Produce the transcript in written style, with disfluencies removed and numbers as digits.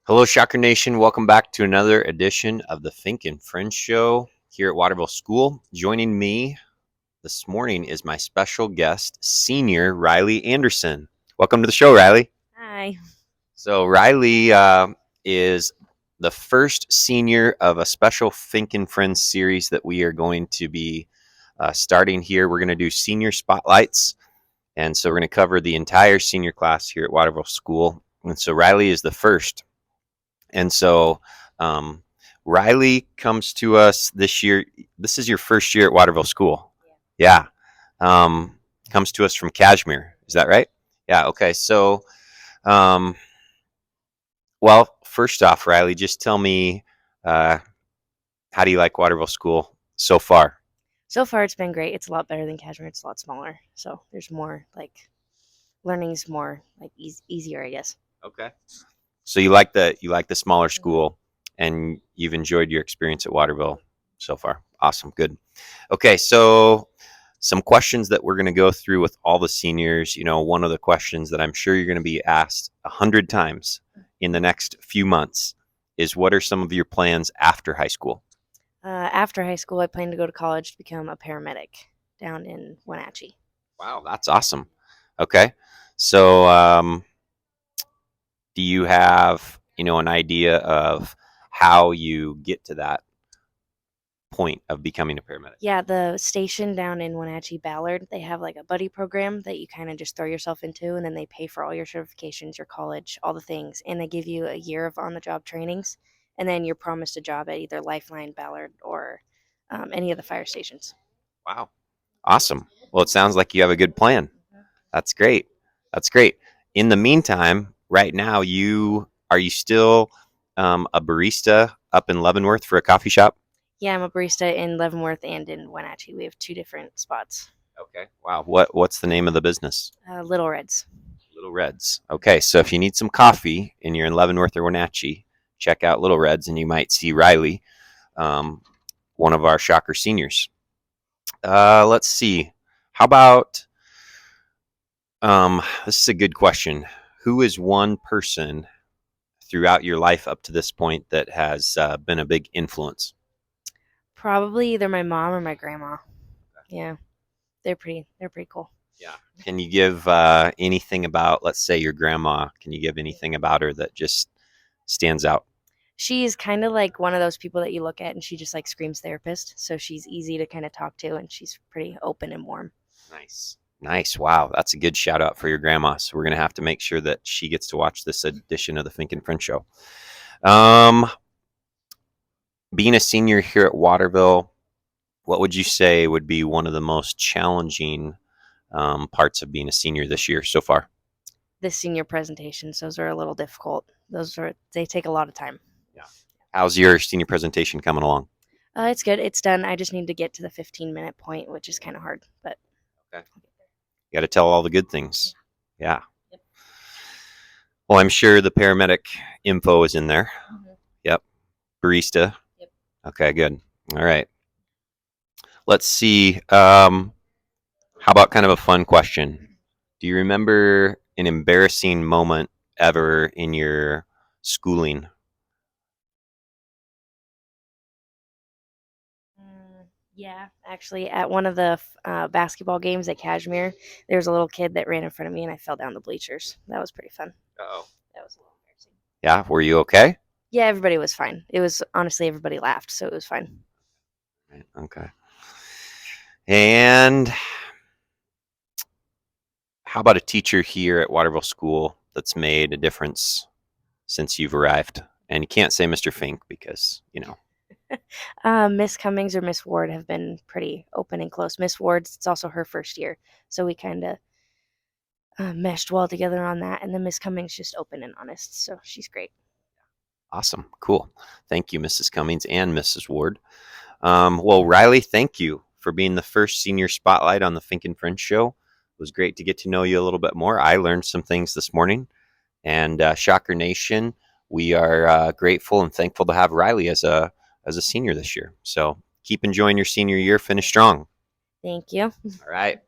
Hello, Shocker Nation. Welcome back to another edition of the Fink and Friends Show here at Waterville School. Joining me this morning is my special guest, Senior Riley Anderson. Welcome to the show, Riley. Hi. So, Riley is the first senior of a special Fink and Friends series that we are going to be starting here. We're going to do senior spotlights. And so, we're going to cover the entire senior class here at Waterville School. And so, Riley is the first. And so um, Riley comes to us this year. This is your first year at Waterville School. Yeah. Comes to us from Kashmir. Is that right? Yeah. Okay. So, um, well, first off, Riley, just tell me uh, how do you like Waterville School so far? So far, it's been great. It's a lot better than Kashmir. It's a lot smaller, so there's more learning's more easier, I guess. Okay. So you like the smaller school, and you've enjoyed your experience at Waterville so far. Awesome, good. Okay, so some questions that we're going to go through with all the seniors. One of the questions that I'm sure you're going to be asked 100 times in the next few months is, what are some of your plans after high school? After high school, I plan to go to college to become a paramedic down in Wenatchee. Wow, that's awesome. Okay, so do you have an idea of how you get to that point of becoming a paramedic? Yeah, the station down in Wenatchee, Ballard, they have like a buddy program that you kind of just throw yourself into, and then they pay for all your certifications, your college, all the things, and they give you a year of on-the-job trainings, and then you're promised a job at either Lifeline, Ballard, or any of the fire stations. Wow, awesome. Well, it sounds like you have a good plan. That's great. That's great. In the meantime, right now, you still a barista up in Leavenworth for a coffee shop? Yeah, I'm a barista in Leavenworth and in Wenatchee. We have two different spots. Okay. Wow. What's the name of the business? Little Reds. Little Reds. Okay. So if you need some coffee and you're in Leavenworth or Wenatchee, check out Little Reds, and you might see Riley, um, one of our Shocker seniors. Let's see. How about this is a good question. Who is one person throughout your life up to this point that has been a big influence? Probably either my mom or my grandma. Yeah, they're pretty cool. Yeah. Can you give anything about, let's say, your grandma? Can you give anything about her that just stands out? She's kind of like one of those people that you look at and she just like screams therapist. So she's easy to kind of talk to and she's pretty open and warm. Nice. Nice. Wow. That's a good shout out for your grandma. So we're going to have to make sure that she gets to watch this edition of the Fink and Friends Show. Um, Being a senior here at Waterville, what would you say would be one of the most challenging parts of being a senior this year so far? The senior presentations, those are a little difficult. They take a lot of time. Yeah. How's your senior presentation coming along? It's good. It's done. I just need to get to the 15-minute point, which is kind of hard, but Okay. You got to tell all the good things. Yeah. Well, I'm sure the paramedic info is in there. Mhm. Yep. Barista. Yep. Okay, good. All right. Let's see. How about kind of a fun question? Do you remember an embarrassing moment ever in your schooling? Yeah, actually, at one of the basketball games at Kashmir, there was a little kid that ran in front of me, and I fell down the bleachers. That was pretty fun. Oh. That was a little embarrassing. Yeah. Were you okay? Yeah, everybody was fine. It was honestly everybody laughed, so it was fine. Right, okay. And how about a teacher here at Waterville School that's made a difference since you've arrived? And you can't say Mr. Fink because. Miss Cummings or Miss Ward have been pretty open and close. Miss Ward's, it's also her first year, so we kind of meshed well together on that. And then Miss Cummings just open and honest, so she's great. Awesome. Cool. Thank you, Mrs. Cummings and Mrs. Ward. Well, Riley, thank you for being the first senior spotlight on the Fink and Friends show. It was great to get to know you a little bit more. I learned some things this morning. And Shocker Nation, we are grateful and thankful to have Riley as a senior this year. So keep enjoying your senior year. Finish strong. Thank you. All right.